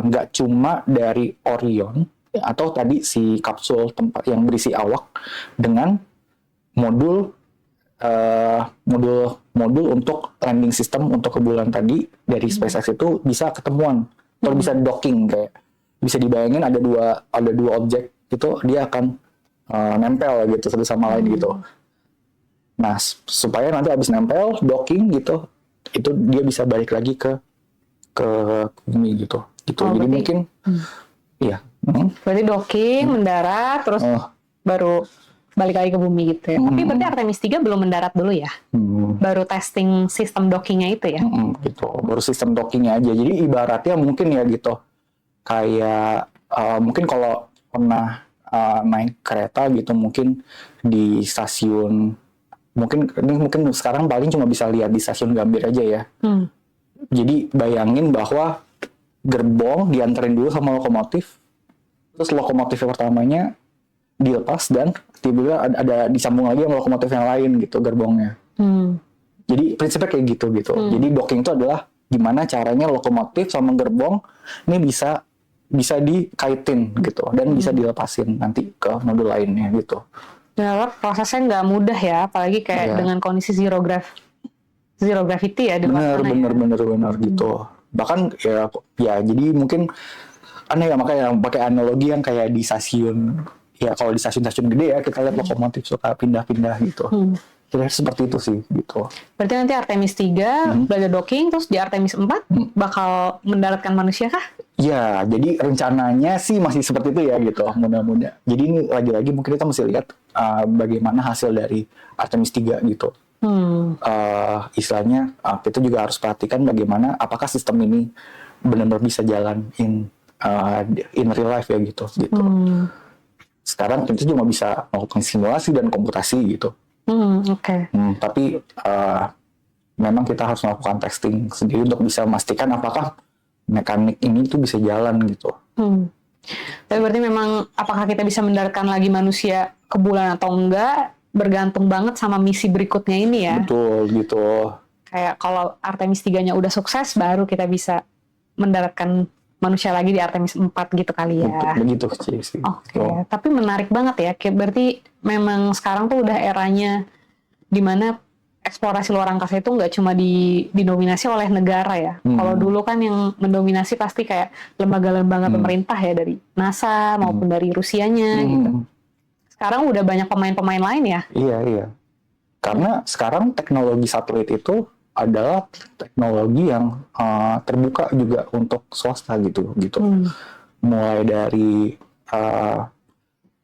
nggak cuma dari Orion atau tadi si kapsul tempat yang berisi awak dengan modul untuk landing system untuk ke bulan tadi dari SpaceX itu bisa ketemuan atau bisa docking, kayak bisa dibayangin ada dua objek gitu, dia akan nempel gitu satu sama lain gitu. Nah supaya nanti habis nempel docking gitu, itu dia bisa balik lagi ke bumi gitu. Jadi berarti, mungkin berarti docking, mendarat, terus baru balik lagi ke bumi gitu ya. Tapi berarti Artemis 3 belum mendarat dulu ya? Baru testing sistem dockingnya itu ya? Gitu, baru sistem dockingnya aja. Jadi ibaratnya mungkin ya gitu, kayak mungkin kalau pernah naik kereta gitu, mungkin di stasiun, mungkin sekarang paling cuma bisa lihat di stasiun Gambir aja ya. Jadi bayangin bahwa gerbong dianterin dulu sama lokomotif, terus lokomotif pertamanya dilepas dan tiba-tiba ada disambung lagi sama lokomotif yang lain gitu gerbongnya. Jadi prinsipnya kayak gitu. Jadi docking itu adalah gimana caranya lokomotif sama gerbong ini bisa dikaitin gitu dan bisa dilepasin nanti ke modul lainnya gitu. Ya, prosesnya nggak mudah ya, apalagi kayak dengan kondisi zero gravity ya di luar sana. Bener gitu. Bahkan ya jadi mungkin aneh ya, makanya pakai analogi yang kayak di stasiun. Ya kalau di stasiun-stasiun gede ya kita lihat lokomotif suka pindah-pindah gitu. Kira-kira seperti itu sih gitu. Berarti nanti Artemis 3 belajar docking, terus di Artemis 4 bakal mendaratkan manusia kah? Ya, jadi rencananya sih masih seperti itu ya gitu, mudah-mudahan. Jadi ini lagi-lagi mungkin kita mesti lihat bagaimana hasil dari Artemis 3 gitu. Istilahnya kita juga harus perhatikan bagaimana apakah sistem ini benar-benar bisa jalan in real life ya gitu. Sekarang kita cuma bisa melakukan simulasi dan komputasi gitu. Tapi memang kita harus melakukan testing sendiri untuk bisa memastikan apakah mekanik ini tuh bisa jalan gitu. Tapi berarti memang apakah kita bisa mendaratkan lagi manusia ke bulan atau enggak bergantung banget sama misi berikutnya ini ya. Betul gitu. Kayak kalau Artemis 3-nya udah sukses baru kita bisa mendaratkan manusia lagi di Artemis 4 gitu kali ya. Begitu sih. Oke. Tapi menarik banget ya. Berarti memang sekarang tuh udah eranya dimana eksplorasi luar angkasa itu nggak cuma didominasi oleh negara ya. Kalau dulu kan yang mendominasi pasti kayak lembaga-lembaga pemerintah ya, dari NASA maupun dari Rusianya gitu. Sekarang udah banyak pemain-pemain lain ya. Iya. Karena sekarang teknologi satelit itu adalah teknologi yang terbuka juga untuk swasta gitu. Mulai dari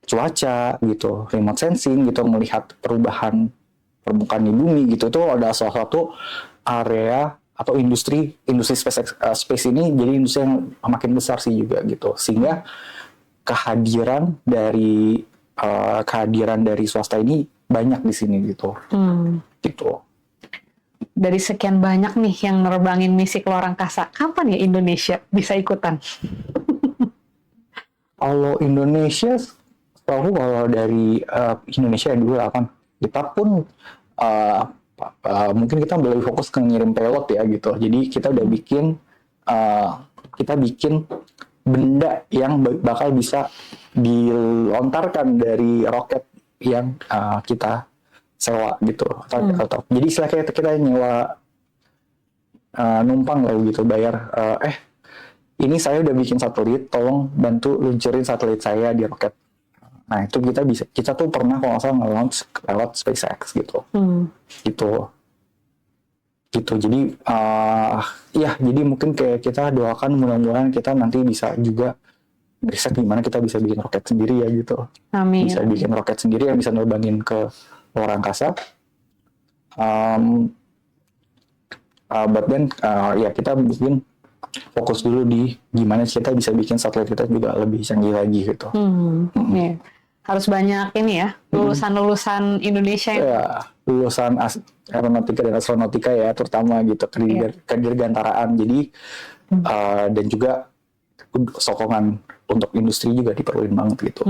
cuaca gitu, remote sensing gitu, melihat perubahan permukaan di bumi gitu, itu ada salah satu area atau industri space ini jadi industri yang makin besar sih juga gitu, sehingga kehadiran dari swasta ini banyak di sini gitu. Gitu. Dari sekian banyak nih yang nerbangin misi ke luar angkasa, kapan ya Indonesia bisa ikutan? Kalau Indonesia, kalau dari Indonesia dulu kan kita pun mungkin kita lebih fokus ke ngirim payload ya gitu. Jadi kita udah bikin benda yang bakal bisa dilontarkan dari roket yang kita sewa gitu. Jadi istilahnya kita nyewa numpang lah gitu, bayar. Ini saya udah bikin satelit, tolong bantu luncurin satelit saya di roket. Nah itu kita tuh pernah kalau nggak salah nge-launch lewat SpaceX gitu. Gitu. Jadi jadi mungkin kayak kita doakan mudah-mudahan kita nanti bisa juga riset gimana kita bisa bikin roket sendiri ya gitu. Amin. Bisa bikin roket sendiri yang bisa nerbangin ke luar angkasa. But then kita bikin fokus dulu di gimana kita bisa bikin satelit kita juga lebih canggih lagi gitu. Yeah. Harus banyak ini ya, lulusan Indonesia ya, lulusan aeronautika dan astronautika ya, terutama gitu, kedirgantaraan. Jadi dan juga sokongan untuk industri juga diperluin banget gitu.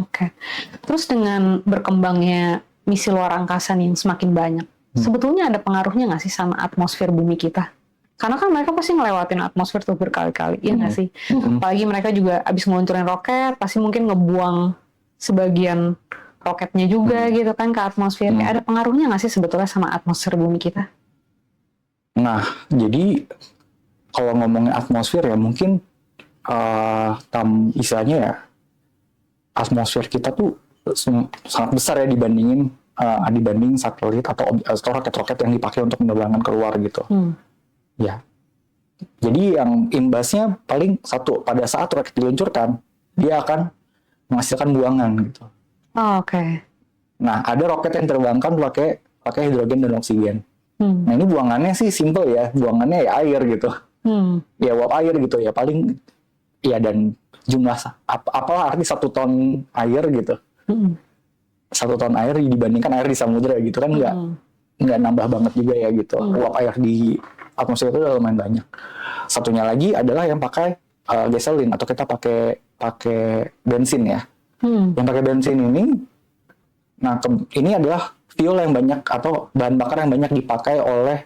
Oke. Terus dengan berkembangnya misi luar angkasa nih yang semakin banyak, sebetulnya ada pengaruhnya nggak sih sama atmosfer bumi kita? Karena kan mereka pasti ngelewatin atmosfer tuh berkali-kali, iya nggak sih? Apalagi mereka juga abis ngeluncurin roket, pasti mungkin ngebuang sebagian roketnya juga gitu kan ke atmosfer. Ada pengaruhnya nggak sih sebetulnya sama atmosfer bumi kita? Nah, jadi kalau ngomongin atmosfer ya mungkin istilahnya ya, atmosfer kita tuh sangat besar ya dibanding satelit atau roket-roket yang dipakai untuk penerbangan keluar gitu. Ya. Jadi yang imbasnya paling satu, pada saat roket diluncurkan, dia akan menghasilkan buangan gitu. Oke. Nah, ada roket yang terbangkan pakai hidrogen dan oksigen. Nah, ini buangannya sih simple ya, buangannya ya air gitu. Ya uap air gitu ya, paling ya, dan jumlah apalah arti 1 ton air gitu. 1 ton air dibandingkan air di samudera gitu kan nggak nambah banget juga ya gitu. Uap air di atmosfer itu udah lumayan banyak. Satunya lagi adalah yang pakai gasoline atau kita pakai bensin ya. Yang pakai bensin ini, nah ini adalah fuel yang banyak atau bahan bakar yang banyak dipakai oleh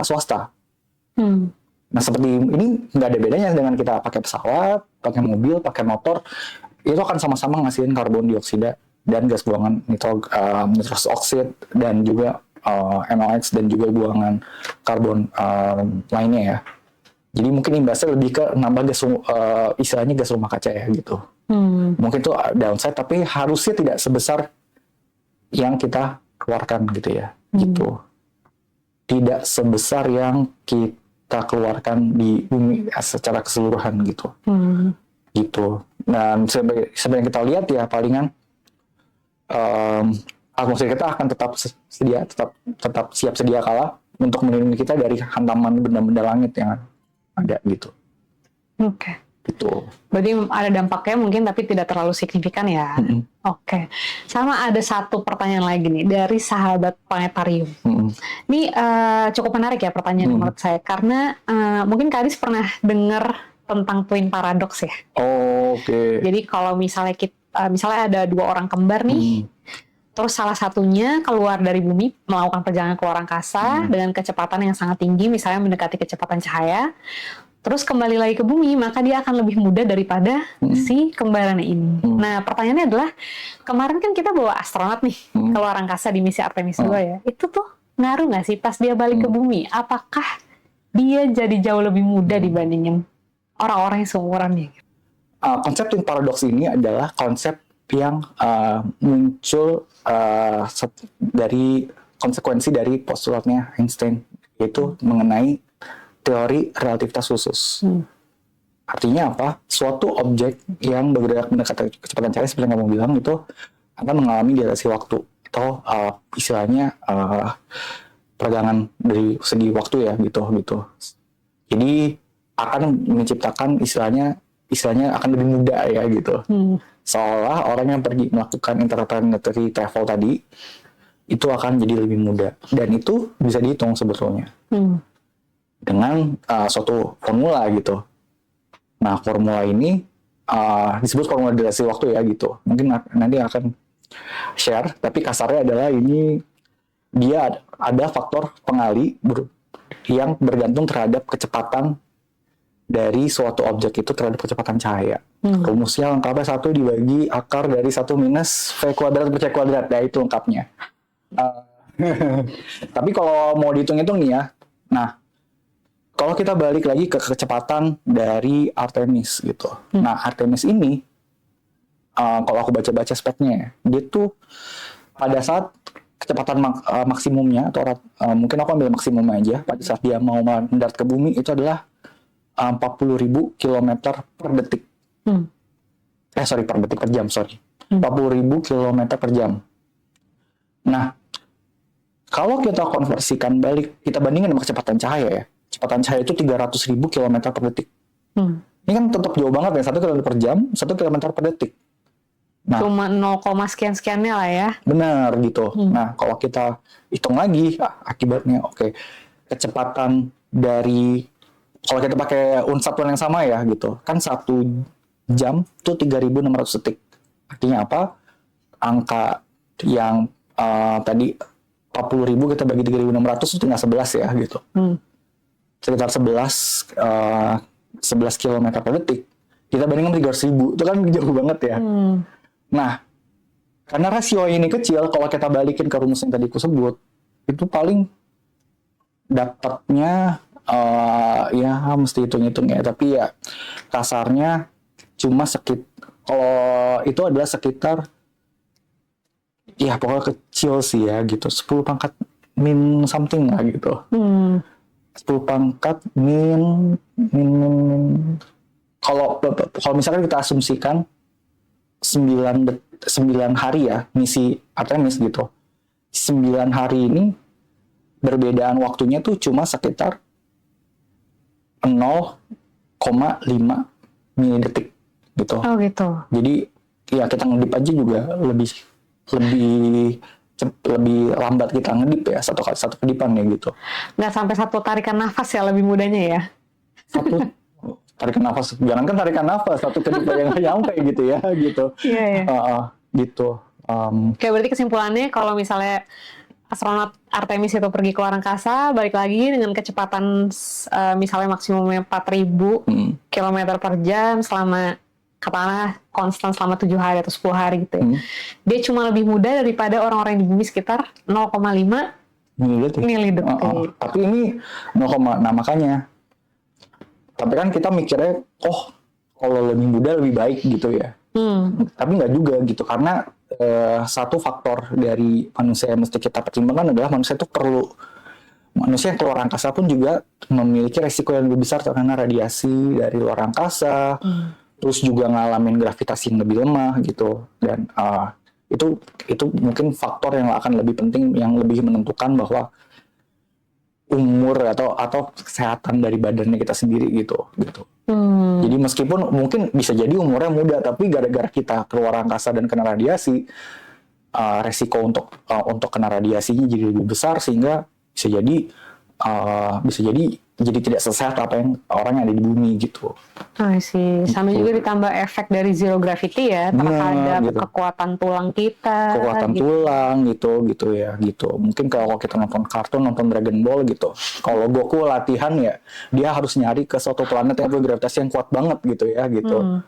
swasta. Nah seperti ini nggak ada bedanya dengan kita pakai pesawat, pakai mobil, pakai motor, itu akan sama-sama ngasihin karbon dioksida dan gas buangan nitrous oxide dan juga NOx dan juga buangan karbon lainnya ya. Jadi mungkin imbasnya lebih ke nambah istilahnya gas rumah kaca ya gitu. Mungkin itu downside, tapi harusnya tidak sebesar yang kita keluarkan gitu ya. Gitu. Tidak sebesar yang kita keluarkan di bumi secara keseluruhan gitu. Gitu. Dan sebenarnya kita lihat ya palingan atmosfer kita akan tetap siap sedia kala untuk melindungi kita dari hantaman benda-benda langit yang ada gitu. Oke. Gitu. Berarti ada dampaknya mungkin tapi tidak terlalu signifikan ya. Oke. Sama ada satu pertanyaan lagi nih dari sahabat planetarium. Ini cukup menarik ya pertanyaan menurut saya karena mungkin Kak Adis pernah dengar tentang twin paradox ya. Oke. Jadi kalau misalnya misalnya ada 2 orang kembar nih. Terus salah satunya keluar dari bumi melakukan perjalanan ke luar angkasa dengan kecepatan yang sangat tinggi, misalnya mendekati kecepatan cahaya. Terus kembali lagi ke bumi, maka dia akan lebih mudah daripada si kembarannya ini. Nah, pertanyaannya adalah, kemarin kan kita bawa astronot nih ke luar angkasa di misi Artemis 2 ya. Itu tuh ngaruh nggak sih pas dia balik ke bumi? Apakah dia jadi jauh lebih mudah dibandingin orang-orang yang seumurannya? Konsep twin paradox ini adalah konsep yang muncul dari konsekuensi dari postulatnya Einstein, yaitu mengenai teori relativitas khusus. Artinya apa? Suatu objek yang bergerak mendekati kecepatan cahaya seperti yang kamu bilang itu akan mengalami dilatasi waktu atau istilahnya peregangan dari segi waktu ya gitu. Jadi akan menciptakan istilahnya akan lebih mudah ya gitu. Seolah orang yang pergi melakukan interplanetary travel tadi itu akan jadi lebih mudah, dan itu bisa dihitung sebetulnya dengan suatu formula gitu. Nah formula ini disebut formula dilasi waktu ya gitu. Mungkin nanti akan share, tapi kasarnya adalah ini dia ada faktor pengali yang bergantung terhadap kecepatan dari suatu objek itu terhadap kecepatan cahaya. Rumusnya lengkapnya 1 dibagi akar dari 1 minus V kuadrat per C kuadrat. Nah itu lengkapnya. Tapi kalau mau dihitung-hitung nih ya, nah kalau kita balik lagi ke kecepatan dari Artemis gitu. Nah Artemis ini, kalau aku baca-baca speknya, dia tuh pada saat kecepatan maksimumnya, atau mungkin aku ambil maksimum aja, pada saat dia mau mendarat ke bumi itu adalah 40.000 km per detik. Per detik per jam, 40.000 km per jam. Nah, kalau kita konversikan balik, kita bandingkan dengan kecepatan cahaya ya. kecepatan cahaya itu 300.000 kilometer per detik. Ini kan tetap jauh banget ya, 1 km per jam, 1 km per detik. Nah, cuma 0, sekian-sekiannya lah ya. Benar gitu. Nah, kalau kita hitung lagi akibatnya, kecepatan dari, kalau kita pakai satuan yang sama ya gitu, kan 1 jam itu 3.600 detik. Artinya apa? Angka yang tadi 40.000 kita bagi 3.600 itu tinggal 11 ya gitu. Sekitar 11 km per detik. Kita bandingkan 300.000, itu kan jauh banget ya. Nah, karena rasio ini kecil, kalau kita balikin ke rumus yang tadi aku sebut, itu paling dapatnya ya mesti hitung-hitung ya, tapi ya kasarnya cuma kalau itu adalah sekitar, ya pokoknya kecil sih ya gitu, 10 pangkat min something lah gitu. 10 pangkat min kalau misalkan kita asumsikan 9 hari ya misi Artemis gitu, 9 hari ini perbedaan waktunya tuh cuma sekitar 0,5 milidetik gitu. Oh gitu. Jadi ya kita ngedip aja juga lebih lambat kita ngedip ya, satu kedipan ya gitu. Nggak sampai 1 tarikan nafas ya, lebih mudahnya ya. 1 tarikan nafas, jangankan tarikan nafas, 1 kedipan yang nyampe gitu ya gitu. Iya. Gitu. Kayak berarti kesimpulannya kalau misalnya astronot Artemis itu pergi ke luar angkasa, balik lagi dengan kecepatan misalnya maksimumnya 4.000 km per jam selama katakanlah konstan selama 7 hari atau 10 hari gitu ya. Dia cuma lebih mudah daripada orang-orang di bumi sekitar 0,5 milidetik. Tapi ini 0, nah makanya. Tapi kan kita mikirnya, kalau lebih mudah lebih baik gitu ya. Tapi nggak juga gitu, karena satu faktor dari manusia yang mesti kita pertimbangkan adalah manusia yang keluar angkasa pun juga memiliki resiko yang lebih besar terkena radiasi dari luar angkasa, terus juga ngalamin gravitasi yang lebih lemah gitu, dan itu mungkin faktor yang akan lebih penting, yang lebih menentukan bahwa umur atau kesehatan dari badannya kita sendiri gitu. Jadi meskipun mungkin bisa jadi umurnya muda, tapi gara-gara kita keluar angkasa dan kena radiasi, resiko untuk kena radiasinya jadi lebih besar, sehingga bisa jadi tidak sesehat apa yang orang yang ada di bumi gitu. Sih. Sampai juga ditambah efek dari zero gravity ya terhadap gitu. Kekuatan tulang kita. Tulang gitu ya gitu. Mungkin kalau kita nonton kartun, nonton Dragon Ball gitu. Kalau Goku latihan ya, dia harus nyari ke suatu planet yang punya gravitasi yang kuat banget gitu ya gitu.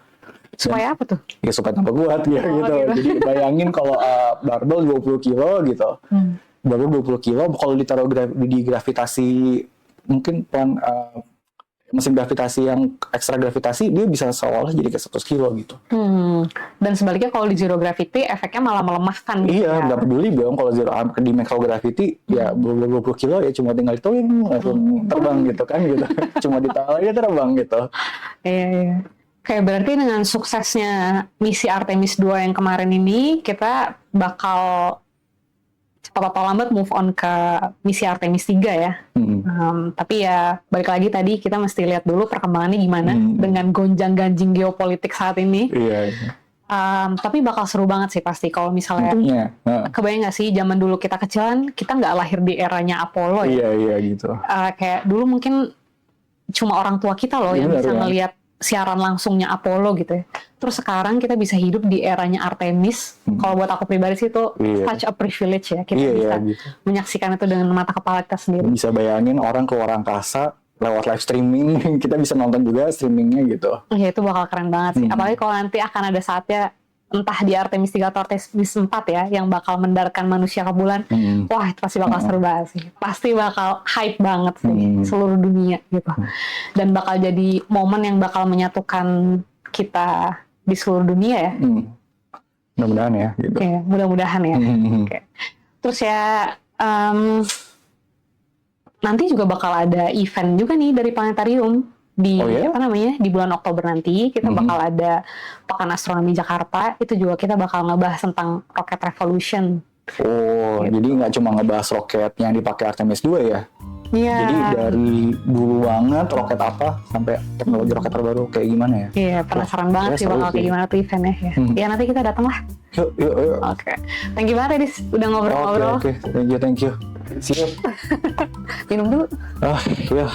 Supaya apa tuh? Ya supaya tambah kuat ya gitu. Jadi bayangin kalau barbel 20 kilo gitu. Barbel 20 kilo kalau ditaruh di gravitasi, mungkin mesin gravitasi yang ekstra gravitasi, dia bisa seolah jadi kayak 100 kilo gitu. Dan sebaliknya kalau di zero gravity efeknya malah melemahkan gitu. Iya, nggak peduli dong kalau di microgravity ya 20 kilo ya cuma tinggal langsung terbang gitu kan gitu. Cuma ditaruh aja terbang gitu. Iya. Kayak berarti dengan suksesnya misi Artemis 2 yang kemarin ini, kita bakal cepat atau lambat move on ke misi Artemis 3 ya. Tapi ya balik lagi tadi kita mesti lihat dulu perkembangannya gimana dengan gonjang-ganjing geopolitik saat ini. Iya. Tapi bakal seru banget sih pasti kalau misalnya kebayang nggak sih zaman dulu kita kecilan, kita nggak lahir di eranya Apollo ya. Iya gitu. Kayak dulu mungkin cuma orang tua kita loh yang bisa ngelihat siaran langsungnya Apollo gitu ya. Terus sekarang kita bisa hidup di eranya Artemis. Kalau buat aku pribadi sih itu such a privilege ya. Kita bisa menyaksikan itu dengan mata kepala kita sendiri. Bisa bayangin orang keluar angkasa lewat live streaming, kita bisa nonton juga streamingnya gitu. Ya itu bakal keren banget sih. Apalagi kalau nanti akan ada saatnya, entah di Artemis 3 atau Artemis 4 ya, yang bakal mendaratkan manusia ke bulan. Wah itu pasti bakal seru banget sih. Pasti bakal hype banget sih seluruh dunia gitu. Dan bakal jadi momen yang bakal menyatukan kita di seluruh dunia ya. Mudah-mudahan ya gitu. Oke, mudah-mudahan ya. Oke. Terus ya nanti juga bakal ada event juga nih dari planetarium di di bulan Oktober nanti kita bakal ada Pekan Astronomi Jakarta. Itu juga kita bakal ngebahas tentang Rocket Revolution. Jadi nggak cuma ngebahas roket yang dipakai Artemis 2 ya? Iya. Jadi dari dulu banget roket apa sampai teknologi roket terbaru kayak gimana ya? Iya, penasaran banget Ya, sih bakal seru kayak sih. gimana tuh eventnya ya. Ya nanti kita datang lah. Yuk. Oke. Thank you banget ya, Dis. Udah ngobrol-ngobrol. Oke. Thank you. See you. Minum dulu. Ah, iya.